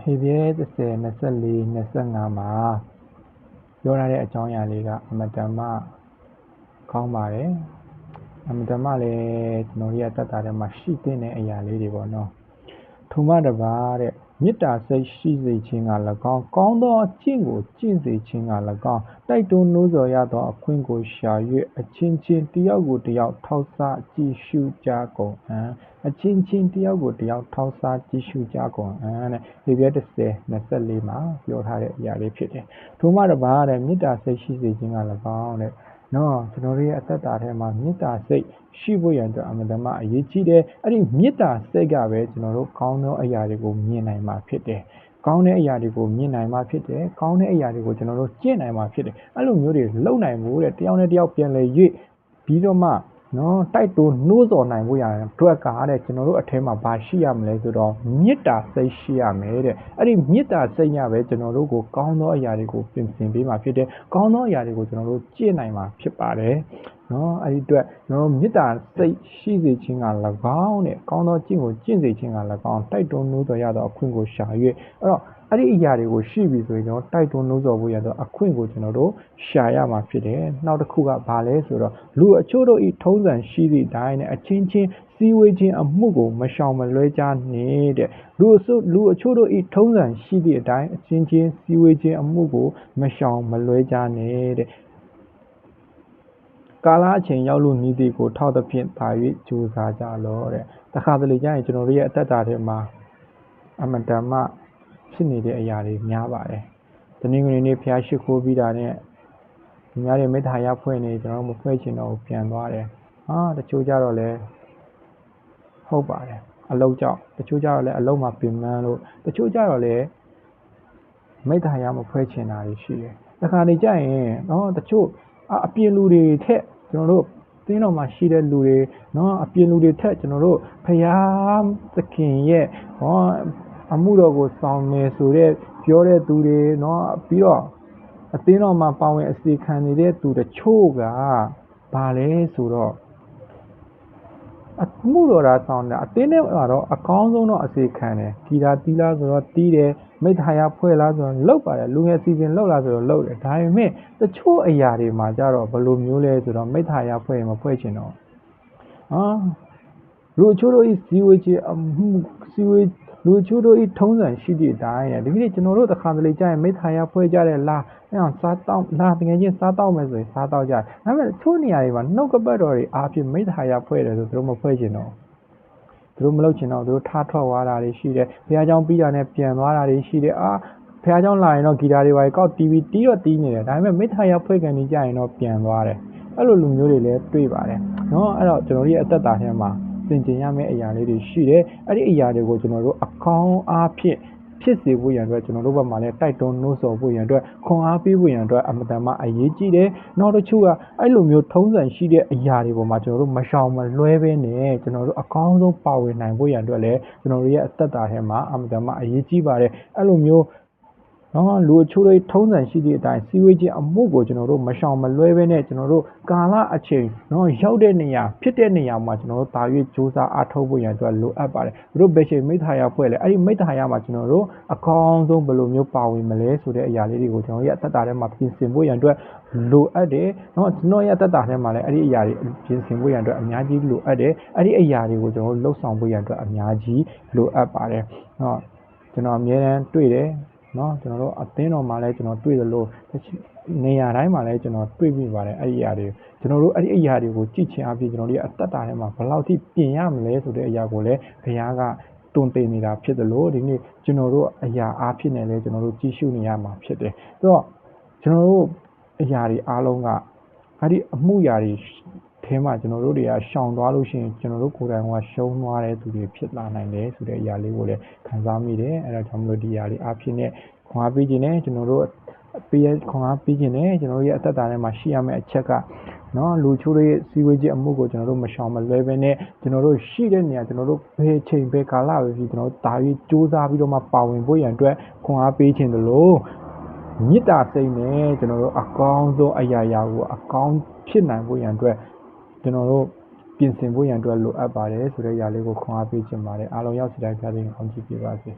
ဟေပြဲ30 24 25မှာပြောရတဲ့အကြောင်းအရာလေးကအမတန်မှကောင်းပါတယ်အမတန်မှလည်းကျွန်တော်တို့ရဲ့တက်တာထဲမှာရှိတဲ့အရာလေးတွေပေါ့နော်ထိုမှတစ်ပါးတဲ့မေတ္တာစိတ်ရှိစေခြင်းက၎င်းကောင်းသောအကျင့်ကိုကျင့်စေခြင်းက၎င်းတိုက်တွန်းနှိုးဆော်ရသောအခွင့်ကိုရှာ၍အချင်းချင်းတယောက်ကိုတယောက်ထောက်စားကြည့်ရှုကြကုန်အံ့အချင်းချင်းတယောက်ကိုတယောက်ထောက်စားကြည့်ရှုကြကုန်အံ့တဲ့ဒီပြည့်30 24မှာပြောထားတဲ့အရာလေးဖြစ်တယ်ထိုမှတစ်ပါးတဲ့မေတ္တာစိတ်ရှိစေခြင်းက၎င်းတဲ့နော်ကျွန်တော်တို့ရဲ့အသက်တာထဲမှာမေတ္တာစိတ်ရှိဖို့ရန်အတွက်အမှန်တမ်းအရေးကြီးတယ်အဲ့ဒီမေတ္တာစိတ်ကပဲကျွန်တော်တို့ကောင်းသောအရာတွေကိုမြင်နိုင်မှာဖြစ်တယ်ကောင်းတဲ့အရာတွေကိုမြင်နိုင်မှာဖြစ်တယ်ကောင်းတဲ့အရာတွေကိုကျွန်တော်တို့ကျင့်နိုင်မှာဖြစ်တယ်အဲ့လိုမျိုးတွေလုပ်နိုင်ဖို့တဲ့တယောက်နဲ့တယောက်ပြန်လဲ၍ပြီးတော့မှနော်တိုက်တိုးနှိုးဆော်နိုင်ဖို့ရအတွက်ကတဲ့ကျွန်တော်တို့အထဲမှာဘာရှိရမလဲဆိုတော့မေတ္တာစိတ်ရှိရမယ်တဲ့အဲ့ဒီမေတ္တာစိတ်ညပဲကျွန်တော်တို့ကိုကောင်းသောအရာတွေကိုပြင်ဆင်ပေးမှာဖြစ်တယ်ကောင်းသောအရာတွေကိုကျွန်တော်တို့ကျင့်နိုင်မှာဖြစ်ပါတယ်နော်အဲ့ဒီအတွက်ကျွန်တော်တို့မေတ္တာစိတ်ရှိစေခြင်းက၎င်းတဲ့ကောင်းသောကျင့်ကိုကျင့်စေခြင်းက၎င်းတိုက်တွန်းနှိုးဆော်ရသောအခွင့်ကိုရှာ၍အဲ့တော့အဲ့ဒီအရာတွေကိုရှိပြီဆိုရင်ကျွန်တော်တိုက်တွန်းနှိုးဆော်ဖို့ရသောအခွင့်ကိုကျွန်တော်တို့ရှာရမှာဖြစ်တယ်နောက်တစ်ခုကဘာလဲဆိုတော့လူအချို့တို့ဤထုံးစံရှိသည့်အတိုင်းနဲ့အချင်းချင်းစည်းဝေးခြင်းအမှုကိုမရှောင်မလွဲကြနေတဲ့လူအချို့တို့ဤထုံးစံရှိသည့်အတိုင်းအချင်းချင်းစည်းဝေးခြင်းအမှုကိုမရှောင်မလွဲကြနေတဲ့ကာလအချိန်ရောက်လို့နီးသည်ကိုထောက်သဖြင့်ပါ၍ကြိုးစားကြလောတဲ့တခါတလေကျရင်ကျွန်တော်တို့ရဲ့အသက်တာထဲမှာအမတန်မှဖြစ်နေတဲ့အရာတွေများပါတယ်တနင်္ဂနွေနေ့ဖျားရှိခိုးပြီးတာနဲ့ဒီများတွေမေတ္တာရဖွဲ့နေကျွန်တော်တို့မဖွဲ့ချင်တော့ပြန်သွားတယ်တချို့ကြတော့လဲဟုတ်ပါတယ်အလုံးကြောင့်တချို့ကြတော့လဲအလုံးမှာပင်ပန်းလို့တချို့ကြတော့လဲမေတ္တာရမဖွဲ့ချင်တာတွေရှိတယ်တခါနေကြရင်တချို့အပြင်လူတွေထက်ကျွန်တော်တို့တင်းတော်မှာရှိတဲ့လူတွေအပြင်လူတွေထက်ကျွန်တော်တို့ဖရာသခင်ရဲ့အမှုတော်ကိုဆောင်နေဆိုတဲ့ပြောတဲ့သူတွေပြီးတော့အသင်းတော်မှာပါဝင်အစီခံနေတဲ့သူတချို့ကဘာလဲဆိုတော့အမှုတော်ရာဆောင်တာအသင်းထဲမှာတော့အကောင်းဆုံးတော့အစီခံတယ်ဂီတာတီးလားဆိုတော့တီးတယ်မိသားရဖွဲ့လားဆိုတော့လုပ်ပါတယ်လူငယ်စီစဉ်လုပ်လားဆိုတော့လုပ်တယ်ဒါပေမဲ့တချို့အရာတွေမှာကြတော့ဘယ်လိုမျိုးလဲဆိုတော့မိသားရဖွဲ့ရင်မဖွဲ့ချင်တော့လူချို့တို့ဤစီဝေးခြင်းအမှုစီဝေးလူချို့တို့ဤထုံးစံရှိသည့်အတိုင်းဒီနေ့ကျွန်တော်တို့တစ်ခါတလေကြာရင်မိသားရဖွဲ့ကြတယ်လားစားတောက်လားတကယ်ချင်းစားတောက်မယ်ဆိုရင်စားတောက်ကြတယ်ဒါပေမဲ့ချို့နေရာတွေမှာနှုတ်ကပတ်တော်တွေအားဖြင့်မိသားရဖွဲ့တယ်ဆိုသူတို့မဖွဲ့ချင်တော့သူတို့မလုပ်ချင်တော့သူတို့ထားထွက်သွားတာတွေရှိတယ်ဘုရားကျောင်းပြီးတာနဲ့ပြန်သွားတာတွေရှိတယ်ဘုရားကျောင်းလာရင်တော့ဂီတာတွေပါကောက် TV တီးတော့တီးနေတယ်ဒါပေမဲ့မိသားရဖွဲ့ကန်နေကြရင်တော့ပြန်သွားတယ်အဲ့လိုလူမျိုးတွေလည်းတွေ့ပါတယ်အဲ့တော့ကျွန်တော်တို့ရဲ့အသက်တာထဲမှာသင်ကျင်ရမယ့်အရာလေးတွေရှိတယ်အဲ့ဒီအရာတွေကိုကျွန်တော်တို့အကောင်းအားဖြင့်ဖြစ်စေဖို့ရန်အတွက်ကျွန်တော်တို့ဘက်မှာလည်းတိုက်တွန်းနှိုးဆော်ဖို့ရန်အတွက်ခွန်အားပေးဖို့ရန်အတွက်အမတန်မှအရေးကြီးတယ်နောက်တစ်ခုကအဲ့လိုမျိုးထုံးစံရှိတဲ့အရာတွေပေါ်မှာကျွန်တော်တို့မရှောင်မလွဲဘဲနဲ့ကျွန်တော်တို့အကောင်းဆုံးပါဝင်နိုင်ဖို့ရန်အတွက်လည်းကျွန်တော်တို့ရဲ့အသက်တာထဲမှာအမတန်မှအရေးကြီးပါတယ်အဲ့လိုမျိုးလူအချို့တွေထုံးစံရှိတဲ့အတိုင်းစီဝေးခြင်းအမှုကိုကျွန်တော်တို့မရှောင်မလွဲဘဲနဲ့ကျွန်တော်တို့ကာလအချိန်ရောက်တဲ့နေရာဖြစ်တဲ့နေရာမှာကျွန်တော်တို့တာ၍စူးစမ်းအားထုတ်ဖို့ရန်အတွက်လိုအပ်ပါတယ်တို့ဘယ်ချိန်မိသားရဖွဲ့လဲအဲ့ဒီမိသားရမှာကျွန်တော်တို့အကောင်းဆုံးဘယ်လိုမျိုးပါဝင်မလဲဆိုတဲ့အရာလေးတွေကိုကျွန်တော်ရဲ့အသက်တာထဲမှာပြင်ဆင်ဖို့ရန်အတွက်လိုအပ်တယ်ကျွန်တော်ရဲ့အသက်တာထဲမှာလည်းအဲ့ဒီအရာတွေပြင်ဆင်ဖို့ရန်အတွက်အများကြီးလိုအပ်တယ်အဲ့ဒီအရာတွေကိုကျွန်တော်တို့လှုပ်ဆောင်ဖို့ရန်အတွက်အများကြီးလိုအပ်ပါတယ်ကျွန်တော်အများအားတွေ့တယ်ကျွန်တော်တို့အသင်းတော်မှာလည်းကျွန်တော်တွေ့သလိုနေရာတိုင်းမှာလည်းကျွန်တော်တွေ့မိပါတယ်အဲ့ဒီအရာတွေကျွန်တော်တို့အဲ့ဒီအရာတွေကိုကြည့်ချင်အပြင်ကျွန်တော်တို့ရဲ့အသက်တာထဲမှာဘယ်လောက်ထိပြင်ရမလဲဆိုတဲ့အရာကိုလည်းဘုရားကတွန်းတင်နေတာဖြစ်တယ်လို့ဒီနေ့ကျွန်တော်တို့အရာအားဖြစ်နေလဲကျွန်တော်တို့ကြည့်ရှုနေရမှာဖြစ်တယ်ဆိုတော့ကျွန်တော်တို့အရာတွေအားလုံးကအဲ့ဒီအမှုရာတွေထဲမှာကျွန်တော်တို့တွေကရှောင်သွားလို့ရှိရင်ကျွန်တော်တို့ကိုယ်တိုင်ကရှုံးသွားတဲ့သူတွေဖြစ်လာနိုင်တယ်ဆိုတဲ့အရာလေးကိုလည်းခံစားမိတယ်အဲ့ဒါကြောင့်မလို့ဒီအရာတွေအားဖြင့်နဲ့ခွန်အားပေးခြင်းနဲ့ကျွန်တော်တို့ခွန်အားပေးခြင်းနဲ့ကျွန်တော်တို့ရဲ့အသက်တာထဲမှာရှိရမယ့်အချက်ကလူချိုးရဲ့စီဝေးခြင်းအမှုကိုကျွန်တော်တို့မရှောင်မလွဲဘဲနဲ့ကျွန်တော်တို့ရှိတဲ့နေရာကျွန်တော်တို့ဘယ်ချိန်ဘယ်ကာလပဲဖြစ်ကျွန်တော်တို့တာ၍စူးစမ်းပြီးတော့မှပါဝင်ဖို့ရန်အတွက်ခွန်အားပေးခြင်းတို့လို့မေတ္တာစိတ်နဲ့ကျွန်တော်တို့အကောင်းဆုံးအရာရာကိုအကောင်းဖြစ်နိုင်ဖို့ရန်အတွက်ကျွန်တော်တို့ပြင်ဆင်ဖို့ရန်အတွက်လိုအပ်ပါတယ်ဆိုတဲ့အရာလေးကိုခွန်အားပေးခြင်းပါတယ်အားလုံးရောက်စီတိုင်းဖျားသိမ်းအောင်ကြည့်ပြပါစေ